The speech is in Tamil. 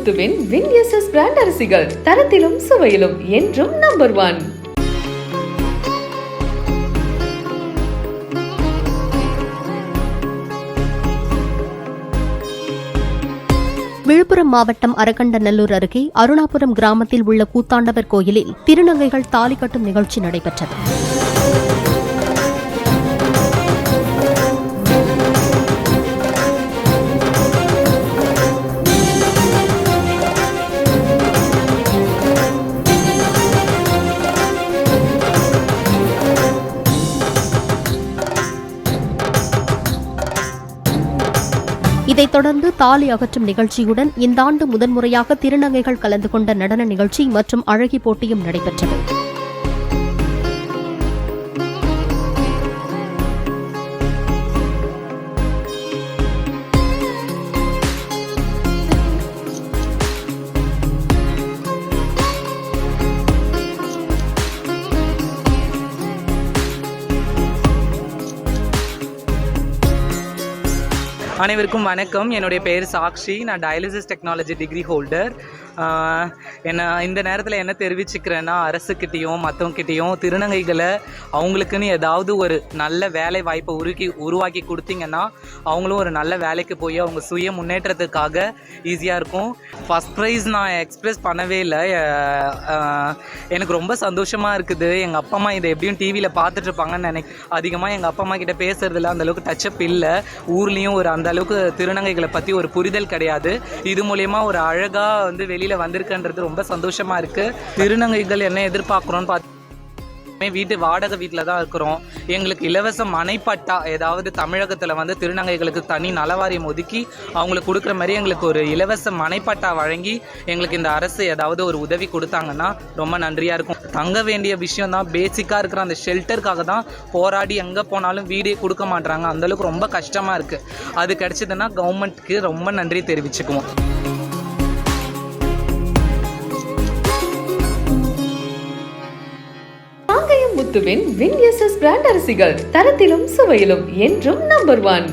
முத்துவின் வின்எஸ்எஸ் பிராண்ட் அரிசிகள் தரத்திலும் சுவையிலும் என்றும் நம்பர் 1. விழுப்புரம் மாவட்டம் அரக்கண்டநல்லூர் அருகே அருணாபுரம் கிராமத்தில் உள்ள கூத்தாண்டவர் கோயிலில் திருநங்கைகள் தாலி கட்டும் நிகழ்ச்சி நடைபெற்றது. இதைத் தொடர்ந்து தாலி அகற்றும் நிகழ்ச்சியுடன் இந்த ஆண்டு முதன்முறையாக திருநங்கைகள் கலந்து கொண்ட நடன நிகழ்ச்சி மற்றும் அழகி போட்டியும் நடைபெற்றது. அனைவருக்கும் வணக்கம். என்னுடைய பேர் சாக்ஷி. நான் டயாலிசிஸ் டெக்னாலஜி டிகிரி ஹோல்டர். இந்த நேரத்தில் என்ன தெரிவிச்சுக்கிறேன்னா, அரசுக்கிட்டேயும் மற்றவங்கிட்டையும் திருநங்கைகளை அவங்களுக்குன்னு ஏதாவது ஒரு நல்ல வேலை வாய்ப்பை உருவாக்கி கொடுத்தீங்கன்னா அவங்களும் ஒரு நல்ல வேலைக்கு போய் அவங்க சுய முன்னேற்றத்துக்காக ஈஸியாக இருக்கும். ஃபஸ்ட் ப்ரைஸ் நான் எக்ஸ்பிரஸ் பண்ணவே இல்லை. எனக்கு ரொம்ப சந்தோஷமாக இருக்குது. எங்கள் அப்பா அம்மா இதை எப்படியும் டிவியில் பார்த்துட்ருப்பாங்கன்னு அதிகமாக எங்கள் அப்பா அம்மா கிட்ட பேசுறதுல அந்தளவுக்கு டச்சப் இல்லை. ஊர்லேயும் ஒரு அந்த அளவுக்கு திருநங்கைகளை பற்றி ஒரு புரிதல் கிடையாது. இது மூலயமா ஒரு அழகாக வெளியில் வந்திருக்குன்றது ரொம்ப சந்தோஷமாக இருக்குது. திருநங்கைகள் என்ன எதிர்பார்க்குறோன்னு வீட்டு வாடகை வீட்டில் தான் இருக்கிறோம். எங்களுக்கு இலவச மனைப்பட்டா ஏதாவது தமிழகத்தில் திருநங்கைகளுக்கு தனி நலவாரியம் ஒதுக்கி அவங்களுக்கு கொடுக்குற மாதிரி எங்களுக்கு ஒரு இலவச மனைப்பட்டா வழங்கி எங்களுக்கு இந்த அரசு ஏதாவது ஒரு உதவி கொடுத்தாங்கன்னா ரொம்ப நன்றியாக இருக்கும். தங்க வேண்டிய விஷயம் தான், பேசிக்காக இருக்கிற அந்த ஷெல்டருக்காக தான் போராடி எங்கே போனாலும் வீடே கொடுக்க மாட்டாங்க. அந்தளவுக்கு ரொம்ப கஷ்டமாக இருக்குது. அது கிடைச்சதுன்னா கவர்மெண்ட்டுக்கு ரொம்ப நன்றி தெரிவிச்சுக்குவோம். முத்துவின் வின்எஸ்எஸ் பிராண்ட் அரிசிகள் தரத்திலும் சுவையிலும் என்றும் நம்பர் 1.